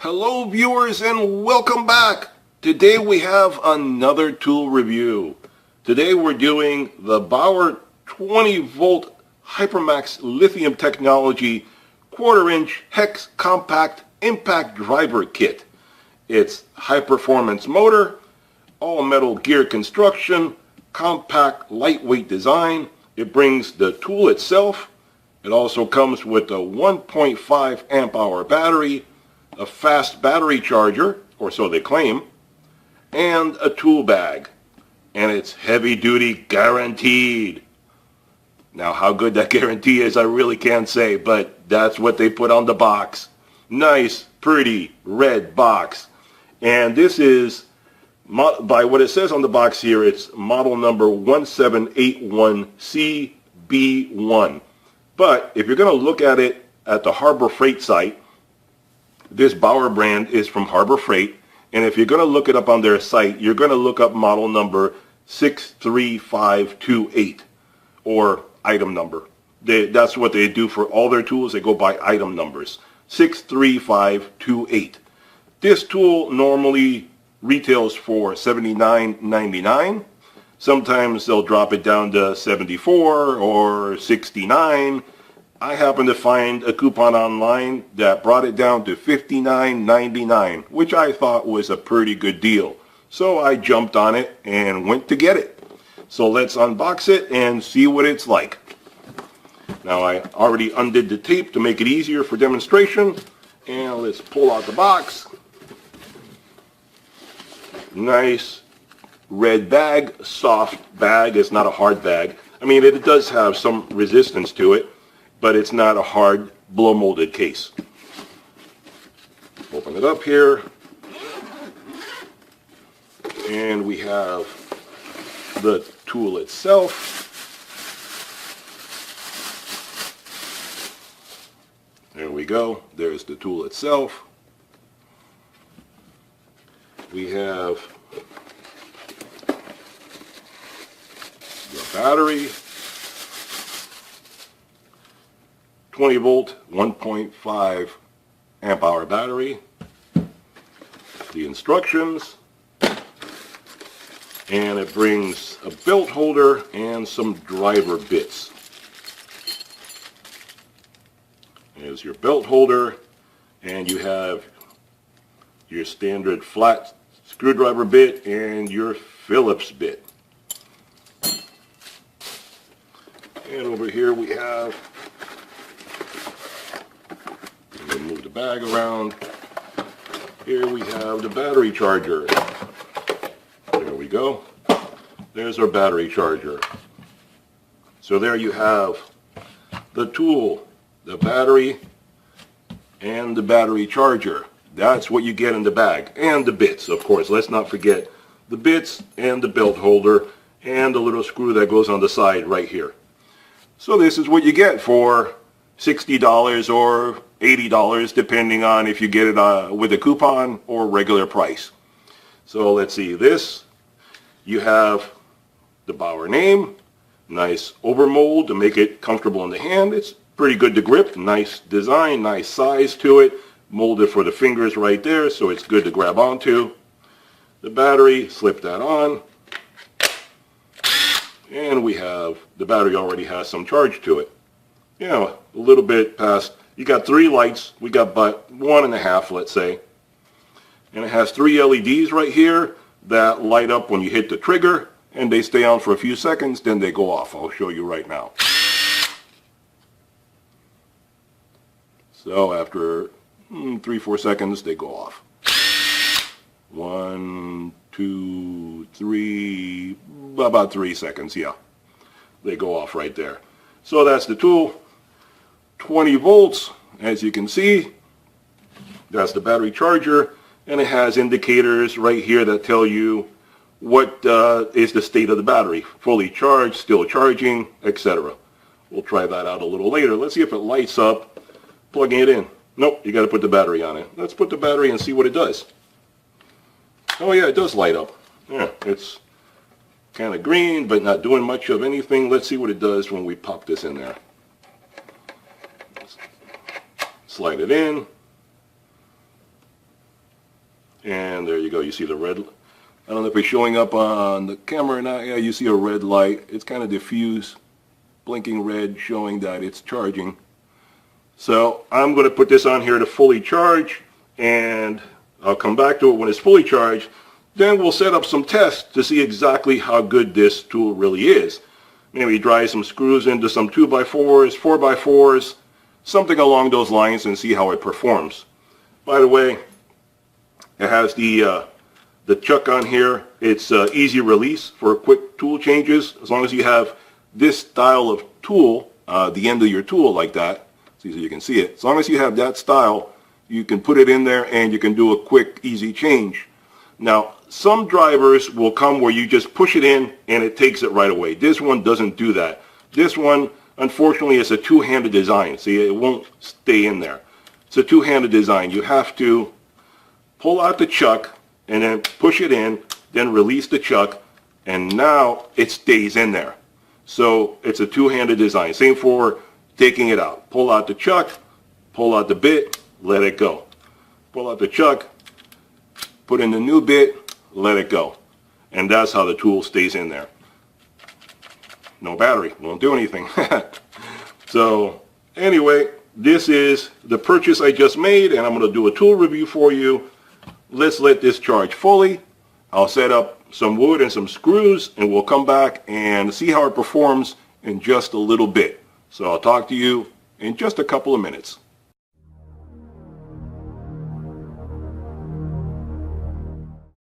Hello viewers and welcome back. Today we have another tool review. Today we're doing the Bauer 20V Hypermax Lithium technology 1/4-inch hex compact impact driver kit. It's high performance motor, all metal gear construction, compact lightweight design. It brings the tool itself. It also comes with a 1.5 amp hour battery, a fast battery charger, or so they claim, and a tool bag. And it's heavy duty guaranteed. Now how good that guarantee is I really can't say, but that's what they put on the box. Nice, pretty red box. And this is, by what it says on the box here, it's model number 1781CB1. But if you're going to look at it at the Harbor Freight site, this Bauer brand is from Harbor Freight, and if you're going to look it up on their site, you're going to look up model number 63528, or item number. That's what they do for all their tools. They go by item numbers. 63528. This tool normally retails for $79.99. Sometimes they'll drop it down to $74 or $69. I happened to find a coupon online that brought it down to $59.99, which I thought was a pretty good deal. So I jumped on it and went to get it. So let's unbox it and see what it's like. Now I already undid the tape to make it easier for demonstration. And let's pull out the box. Nice red bag, soft bag. It's not a hard bag. I mean, it does have some resistance to it, but it's not a hard blow molded case. Open it up here, and we have the tool itself. There we go. There's the tool itself. We have the battery, 20 volt, 1.5 amp hour battery, the instructions, and it brings a belt holder and some driver bits. There's your belt holder, and you have your standard flat screwdriver bit and your Phillips bit. And over here we have, I'm going to move the bag around. Here we have the battery charger. There we go. There's our battery charger. So there you have the tool, the battery, and the battery charger. That's what you get in the bag. And the bits, of course. Let's not forget the bits and the belt holder and the little screw that goes on the side right here. So this is what you get for $60 or $80, depending on if you get it with a coupon or regular price. So let's see this. You have the Bauer name, nice overmold to make it comfortable in the hand. It's pretty good to grip, nice design, nice size to it. Molded for the fingers right there, so it's good to grab onto. The battery, slip that on. And we have, the battery already has some charge to it. You know, a little bit past, you got 3 lights, we got but 1.5, let's say. And it has 3 LEDs right here that light up when you hit the trigger, and they stay on for a few seconds, then they go off. I'll show you right now. So after 3-4 seconds, they go off. 1, 2, 3, about 3 seconds, yeah. They go off right there. So that's the tool. 20 volts, as you can see. That's the battery charger, and it has indicators right here that tell you what is the state of the battery. Fully charged, still charging, etc. We'll try that out a little later. Let's see if it lights up plugging it in. Nope, you got to put the battery on it. Let's put the battery and see what it does. Oh yeah, it does light up. Yeah, it's kind of green, but not doing much of anything. Let's see what it does when we pop this in there. Slide it in. And there you go. You see the red. I don't know if it's showing up on the camera or not. Yeah, you see a red light. It's kind of diffuse, blinking red, showing that it's charging. So I'm going to put this on here to fully charge, and I'll come back to it when it's fully charged. Then we'll set up some tests to see exactly how good this tool really is. Maybe drive some screws into some 2x4s, 4x4s, something along those lines, and see how it performs. By the way, it has the chuck on here. It's easy release for quick tool changes. As long as you have this style of tool, the end of your tool like that, so you can see it. As long as you have that style, you can put it in there and you can do a quick, easy change. Now, some drivers will come where you just push it in and it takes it right away. This one doesn't do that. This one, unfortunately, is a two-handed design. See, it won't stay in there. It's a two-handed design. You have to pull out the chuck and then push it in, then release the chuck, and now it stays in there. So it's a two-handed design. Same for taking it out. Pull out the chuck, pull out the bit, let it go. Pull out the chuck, put in the new bit, let it go. And that's how the tool stays in there. No battery, won't do anything. So anyway, this is the purchase I just made, and I'm going to do a tool review for you. Let's let this charge fully. I'll set up some wood and some screws, and we'll come back and see how it performs in just a little bit. So I'll talk to you in just a couple of minutes.